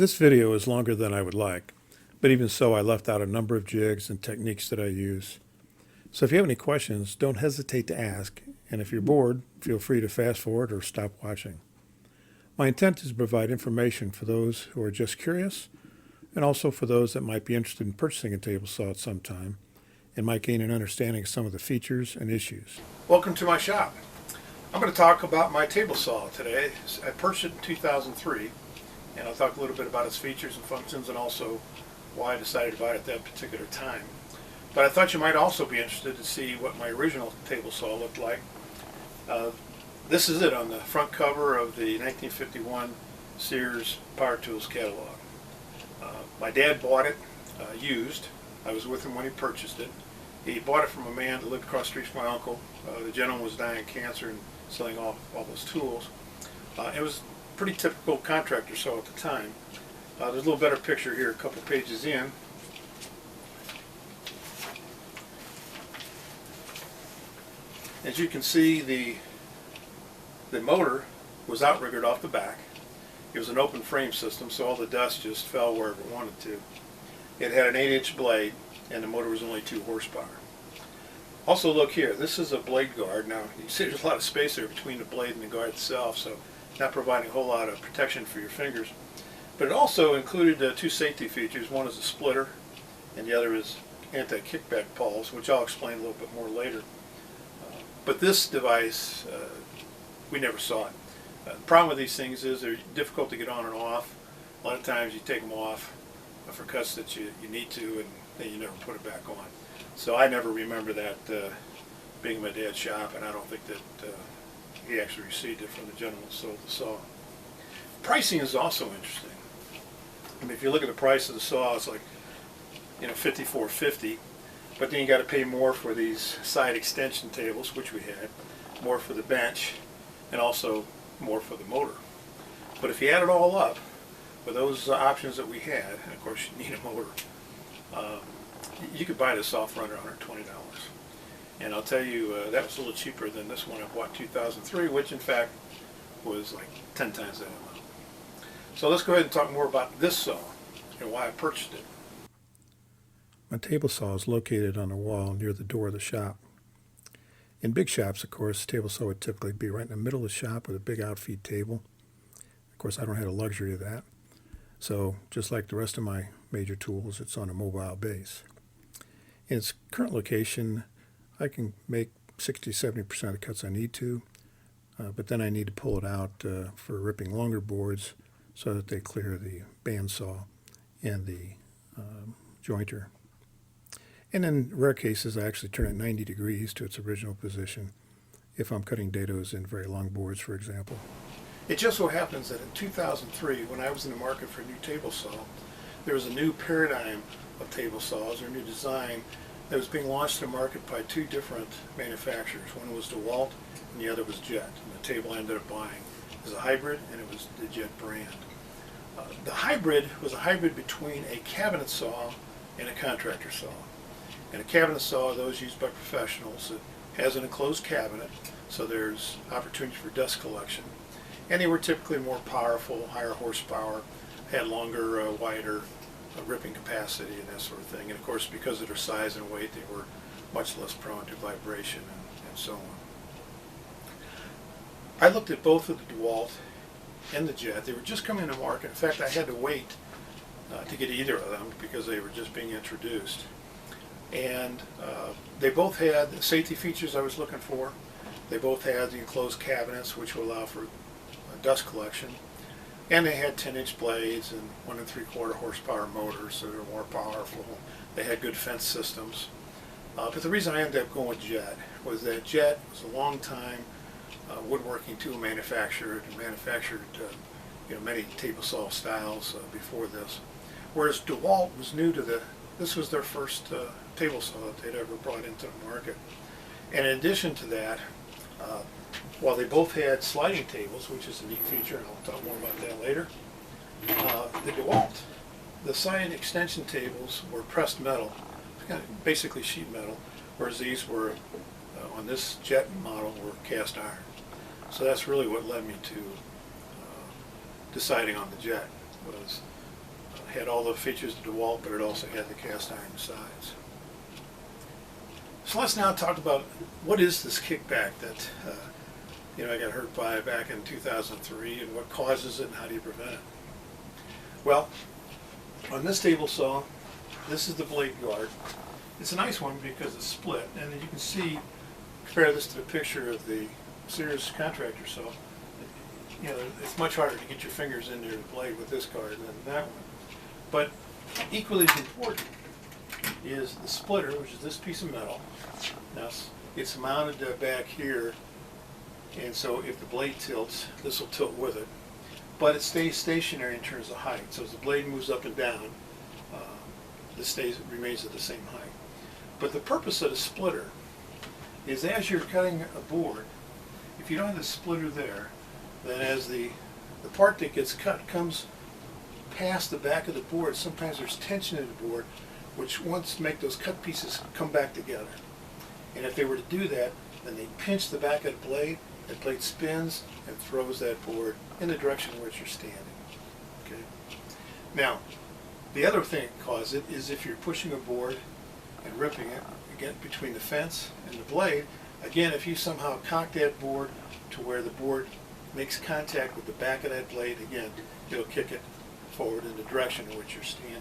This video is longer than I would like, but even so I left out a number of jigs and techniques that I use. So if you have any questions, don't hesitate to ask, and if you're bored, feel free to fast forward or stop watching. My intent is to provide information for those who are just curious, and also for those that might be interested in purchasing a table saw at some time, and might gain an understanding of some of the features and issues. Welcome to my shop. I'm going to talk about my table saw today. I purchased it in 2003, and I'll talk a little bit about its features and functions and also why I decided to buy it at that particular time. But I thought you might also be interested to see what my original table saw looked like. This is it on the front cover of the 1951 Sears Power Tools catalog. My dad bought it used. I was with him when he purchased it. He bought it from a man that lived across the street from my uncle. The gentleman was dying of cancer and selling off all those tools. It was a pretty typical contractor saw at the time. There's a little better picture here a couple pages in. As you can see, the motor was outriggered off the back. It was an open frame system, so all the dust just fell wherever it wanted to. It had an 8-inch blade, and the motor was only 2 horsepower. Also look here, this is a blade guard. Now you see there's a lot of space there between the blade and the guard itself, so not providing a whole lot of protection for your fingers. But it also included 2 safety features. One is a splitter, and the other is anti-kickback pawls, which I'll explain a little bit more later. But this device, we never saw it. The problem with these things is they're difficult to get on and off. A lot of times you take them off for cuts that you need to, and then you never put it back on. So I never remember that being in my dad's shop, and I don't think that he actually received it from the gentleman who sold the saw. Pricing is also interesting. I mean, if you look at the price of the saw, it's like, $54.50. But then you got to pay more for these side extension tables, which we had, more for the bench, and also more for the motor. But if you add it all up, with those options that we had, and of course you need a motor, you could buy this saw for under $120. And I'll tell you, that was a little cheaper than this one I bought in 2003, which in fact was like 10 times that amount. So let's go ahead and talk more about this saw and why I purchased it. My table saw is located on a wall near the door of the shop. In big shops, of course, the table saw would typically be right in the middle of the shop with a big outfeed table. Of course, I don't have the luxury of that. So just like the rest of my major tools, it's on a mobile base. In its current location, I can make 60-70% of the cuts I need to, but then I need to pull it out for ripping longer boards so that they clear the bandsaw and the jointer. And in rare cases, I actually turn it 90 degrees to its original position if I'm cutting dados in very long boards, for example. It just so happens that in 2003, when I was in the market for a new table saw, there was a new paradigm of table saws, or a new design, that was being launched to the market by 2 different manufacturers. One was DeWalt, and the other was Jet. And the table I ended up buying is a hybrid, and it was the Jet brand. The hybrid was a hybrid between a cabinet saw and a contractor saw. And a cabinet saw, those used by professionals, it has an enclosed cabinet, so there's opportunity for dust collection. And they were typically more powerful, higher horsepower, had longer, wider ripping capacity and that sort of thing. And of course, because of their size and weight, they were much less prone to vibration and so on. I looked at both of the DeWalt and the Jet. They were just coming to market. In fact, I had to wait to get either of them because they were just being introduced. And they both had the safety features I was looking for. They both had the enclosed cabinets, which will allow for dust collection. And they had 10-inch blades and 1 3/4 horsepower motors, so they were more powerful. They had good fence systems. But the reason I ended up going with Jet was that Jet was a long time woodworking tool manufacturer and manufactured many table saw styles before this. Whereas DeWalt was new to this was their first table saw that they'd ever brought into the market. And in addition to that, while they both had sliding tables, which is a neat feature, and I'll talk more about that later, the DeWalt, the side extension tables were pressed metal, kind of basically sheet metal, whereas these were, on this Jet model, were cast iron. So that's really what led me to deciding on the Jet, was Had all the features of DeWalt, but it also had the cast iron sides. So let's now talk about what is this kickback that I got hurt by back in 2003, and what causes it and how do you prevent it? Well, on this table saw, this is the blade guard. It's a nice one because it's split, and you can see, compare this to the picture of the Sears contractor saw. It's much harder to get your fingers into the blade with this guard than that one. But equally as important is the splitter, which is this piece of metal. Now it's mounted back here, and so if the blade tilts, this will tilt with it. But it stays stationary in terms of height. So as the blade moves up and down, it remains at the same height. But the purpose of the splitter is, as you're cutting a board, if you don't have the splitter there, then as the part that gets cut comes past the back of the board, sometimes there's tension in the board, which wants to make those cut pieces come back together. And if they were to do that, then they pinch the back of the blade spins and throws that board in the direction in which you're standing. Okay. Now, the other thing that causes it is if you're pushing a board and ripping it, again, between the fence and the blade, again, if you somehow cock that board to where the board makes contact with the back of that blade, again, it'll kick it forward in the direction in which you're standing.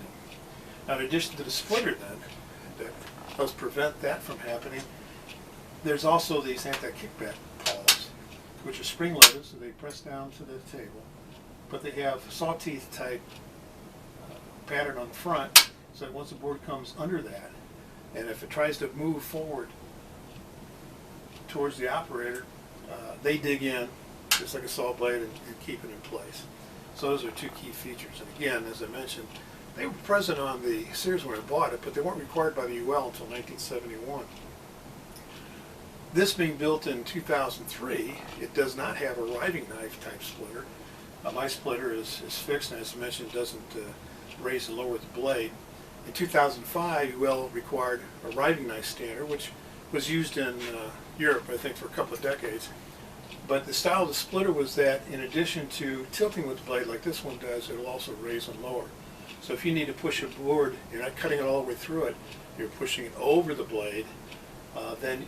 Now, in addition to the splitter then, that helps prevent that from happening, there's also these anti-kickback pawls, which are spring-loaded, so they press down to the table, but they have saw teeth type pattern on the front, so that once the board comes under that, and if it tries to move forward towards the operator, they dig in just like a saw blade and keep it in place. So those are two key features. And again, as I mentioned, they were present on the Sears when I bought it, but they weren't required by the UL until 1971. This being built in 2003, it does not have a riving knife type splitter. My splitter is fixed, and as I mentioned, it doesn't raise and lower the blade. In 2005, UL required a riving knife standard, which was used in Europe, I think, for a couple of decades. But the style of the splitter was that in addition to tilting with the blade like this one does, it will also raise and lower. So if you need to push a board, you're not cutting it all the way through it, you're pushing it over the blade, then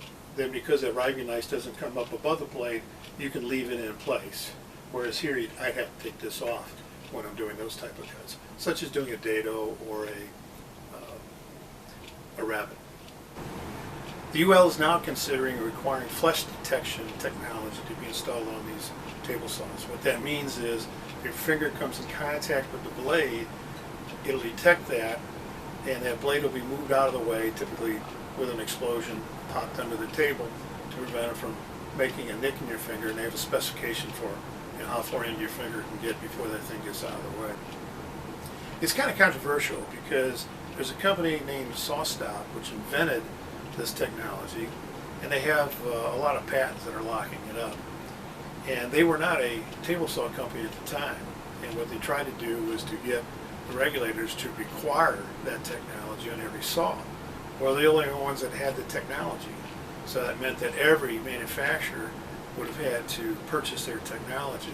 because that riving knife doesn't come up above the blade, you can leave it in place. Whereas here, I have to take this off when I'm doing those type of cuts, such as doing a dado or a rabbet. The UL is now considering requiring flesh detection technology to be installed on these table saws. What that means is if your finger comes in contact with the blade, it'll detect that, and that blade will be moved out of the way, typically with an explosion popped under the table to prevent it from making a nick in your finger, and they have a specification for how far in your finger can get before that thing gets out of the way. It's kind of controversial because there's a company named SawStop which invented this technology, and they have a lot of patents that are locking it up. And they were not a table saw company at the time, and what they tried to do was to get the regulators to require that technology on every saw. Well, they're the only ones that had the technology, so that meant that every manufacturer would have had to purchase their technology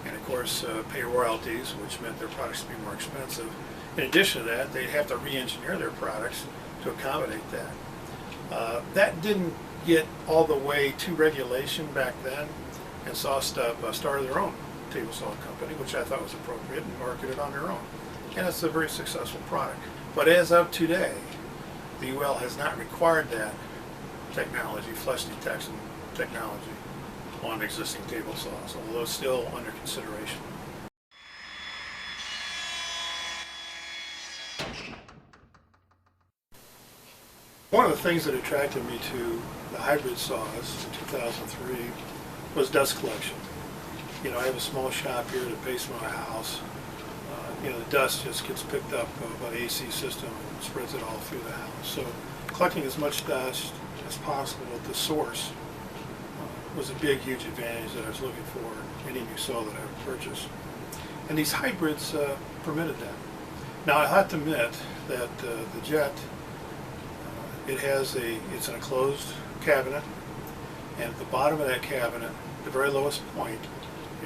and of course pay royalties, which meant their products would be more expensive. In addition to that, they'd have to re-engineer their products to accommodate that. That didn't get all the way to regulation back then, and SawStop started their own table saw company, which I thought was appropriate, and marketed on their own. And it's a very successful product. But as of today, the UL has not required that technology, flesh detection technology, on existing table saws, although it's still under consideration. One of the things that attracted me to the hybrid saws in 2003 was dust collection. I have a small shop here at the basement of my house. The dust just gets picked up by the AC system and spreads it all through the house. So collecting as much dust as possible at the source was a big, huge advantage that I was looking for in any new saw that I would purchase. And these hybrids permitted that. Now I have to admit that the Jet, it's an enclosed cabinet, and at the bottom of that cabinet, the very lowest point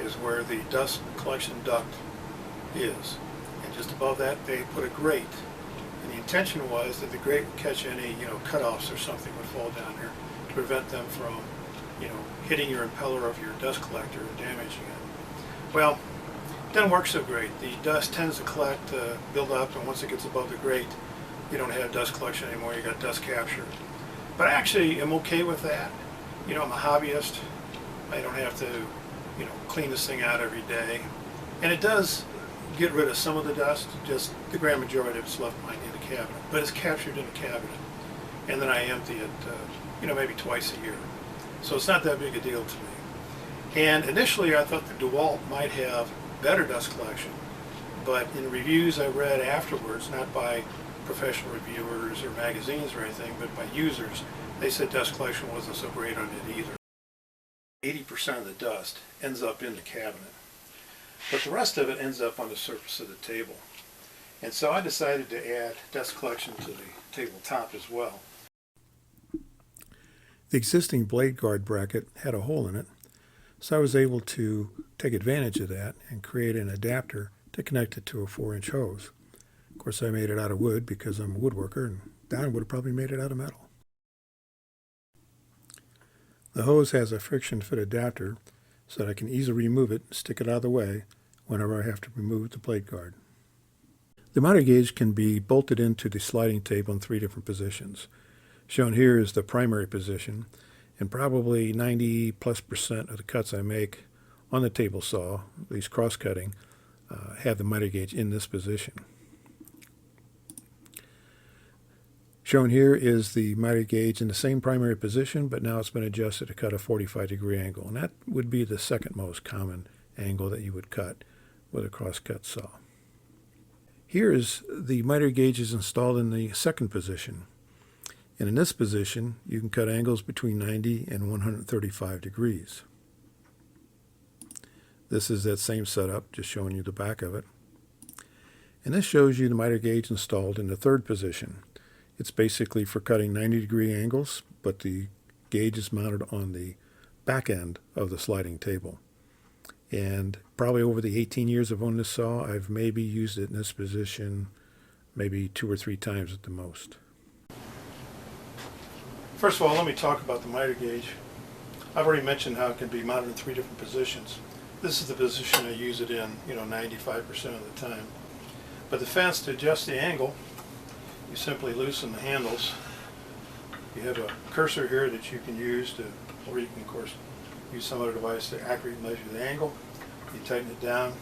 is where the dust collection duct is. And Just above that, they put a grate. And the intention was that the grate would catch any, cutoffs or something would fall down there to prevent them from, hitting your impeller of your dust collector and damaging it. Well, it doesn't work so great. The dust tends to collect, build up, and once it gets above the grate, you don't have dust collection anymore, you got dust capture. But I actually am okay with that. I'm a hobbyist. I don't have to, clean this thing out every day. And it does get rid of some of the dust, just the grand majority of it's left behind in the cabinet. But it's captured in the cabinet. And then I empty it, maybe twice a year. So it's not that big a deal to me. And initially I thought the DeWalt might have better dust collection. But in reviews I read afterwards, not by professional reviewers or magazines or anything, but by users, they said dust collection wasn't so great on it either. 80% of the dust ends up in the cabinet, but the rest of it ends up on the surface of the table. And so I decided to add dust collection to the tabletop as well. The existing blade guard bracket had a hole in it, so I was able to take advantage of that and create an adapter to connect it to a 4-inch hose. Of course, I made it out of wood because I'm a woodworker, and Don would have probably made it out of metal. The hose has a friction fit adapter so that I can easily remove it and stick it out of the way whenever I have to remove the blade guard. The miter gauge can be bolted into the sliding table in 3 different positions. Shown here is the primary position, and probably 90+% of the cuts I make on the table saw, at least cross-cutting, have the miter gauge in this position. Shown here is the miter gauge in the same primary position, but now it's been adjusted to cut a 45-degree angle, and that would be the second most common angle that you would cut with a cross-cut saw. Here is the miter gauges installed in the second position, and in this position you can cut angles between 90 and 135 degrees. This is that same setup, just showing you the back of it. And this shows you the miter gauge installed in the third position. It's basically for cutting 90-degree angles, but the gauge is mounted on the back end of the sliding table. And probably over the 18 years I've owned this saw, I've maybe used it in this position maybe 2 or 3 times at the most. First of all, let me talk about the miter gauge. I've already mentioned how it can be mounted in 3 different positions. This is the position I use it in, 95% of the time. But the fence, to adjust the angle, you simply loosen the handles. You have a cursor here that you can use to, or you can of course use some other device to accurately measure the angle. You tighten it down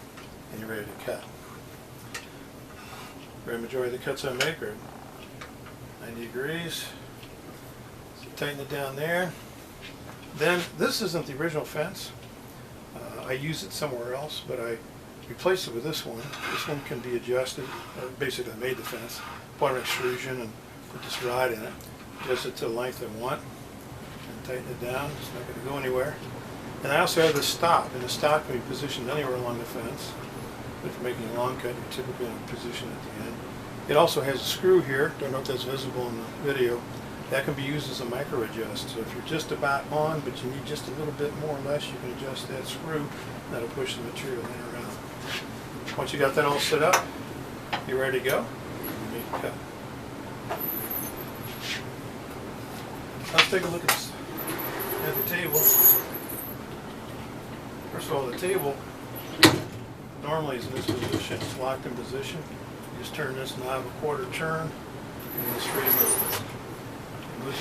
and you're ready to cut. The great majority of the cuts I make are 90 degrees. So tighten it down there. Then this isn't the original fence. I use it somewhere else, but I replaced it with this one. This one can be adjusted. Basically I made the fence. Bought an extrusion and put this rod in it, adjust it to the length I want, and tighten it down. It's not going to go anywhere. And I also have this stop, and the stop can be positioned anywhere along the fence. But if you're making a long cut, you're typically in a position at the end. It also has a screw here. Don't know if that's visible in the video. That can be used as a micro adjust. So if you're just about on, but you need just a little bit more or less, you can adjust that screw. That'll push the material in and around. Once you got that all set up, you're ready to go. Cut. Let's take a look at the table. First of all, the table normally is in this position. It's locked in position. You just turn this knob a quarter turn, and it's free to move. It moves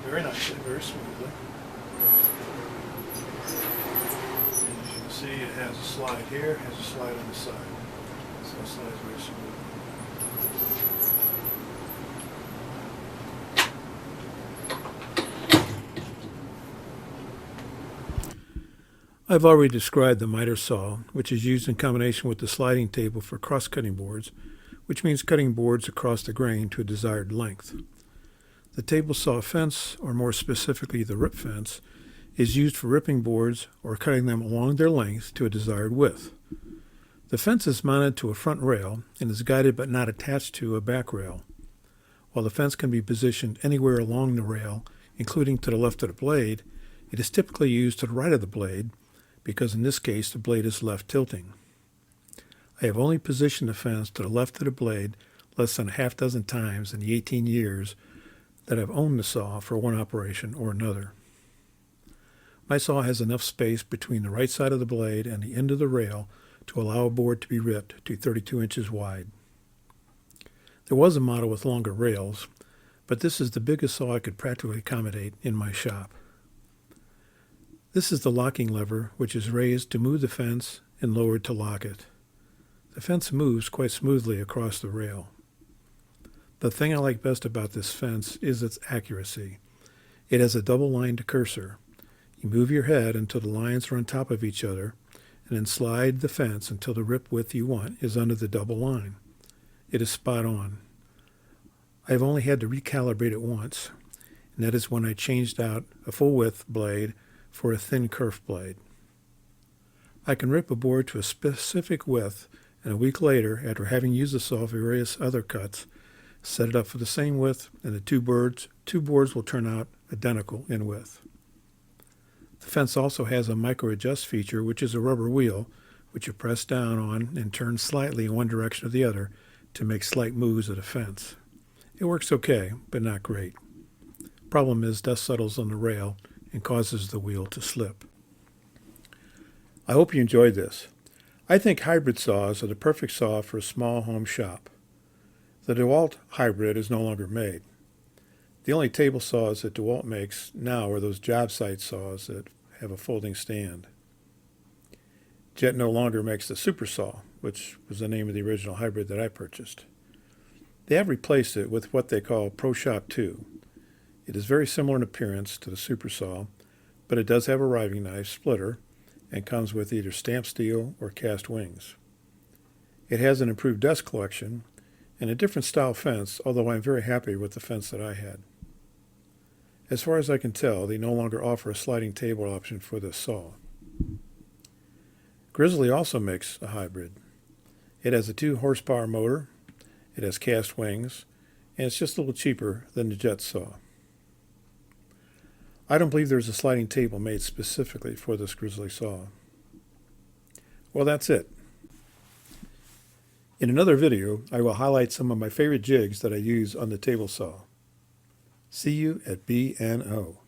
very nicely, very smoothly. And as you can see, it has a slide here, it has a slide on the side. So it slides very smoothly. I've already described the miter saw, which is used in combination with the sliding table for cross-cutting boards, which means cutting boards across the grain to a desired length. The table saw fence, or more specifically the rip fence, is used for ripping boards or cutting them along their length to a desired width. The fence is mounted to a front rail and is guided but not attached to a back rail. While the fence can be positioned anywhere along the rail, including to the left of the blade, it is typically used to the right of the blade, because in this case the blade is left tilting. I have only positioned the fence to the left of the blade less than a half dozen times in the 18 years that I've owned the saw for one operation or another. My saw has enough space between the right side of the blade and the end of the rail to allow a board to be ripped to 32 inches wide. There was a model with longer rails, but this is the biggest saw I could practically accommodate in my shop. This is the locking lever, which is raised to move the fence and lowered to lock it. The fence moves quite smoothly across the rail. The thing I like best about this fence is its accuracy. It has a double-lined cursor. You move your head until the lines are on top of each other, and then slide the fence until the rip width you want is under the double line. It is spot on. I have only had to recalibrate it once, and that is when I changed out a full-width blade for a thin kerf blade. I can rip a board to a specific width, and a week later, after having used the saw for various other cuts, set it up for the same width, and the two boards will turn out identical in width. The fence also has a micro-adjust feature, which is a rubber wheel, which you press down on and turn slightly in one direction or the other to make slight moves of the fence. It works okay, but not great. Problem is, dust settles on the rail and causes the wheel to slip. I hope you enjoyed this. I think hybrid saws are the perfect saw for a small home shop. The DeWalt hybrid is no longer made. The only table saws that DeWalt makes now are those job site saws that have a folding stand. Jet no longer makes the Super Saw, which was the name of the original hybrid that I purchased. They have replaced it with what they call Pro Shop 2. It is very similar in appearance to the Super Saw, but it does have a riving knife splitter and comes with either stamped steel or cast wings. It has an improved dust collection and a different style fence, although I'm very happy with the fence that I had. As far as I can tell, they no longer offer a sliding table option for this saw. Grizzly also makes a hybrid. It has a 2 horsepower motor, it has cast wings, and it's just a little cheaper than the Jet saw. I don't believe there's a sliding table made specifically for this Grizzly saw. Well, that's it. In another video, I will highlight some of my favorite jigs that I use on the table saw. See you at B&O.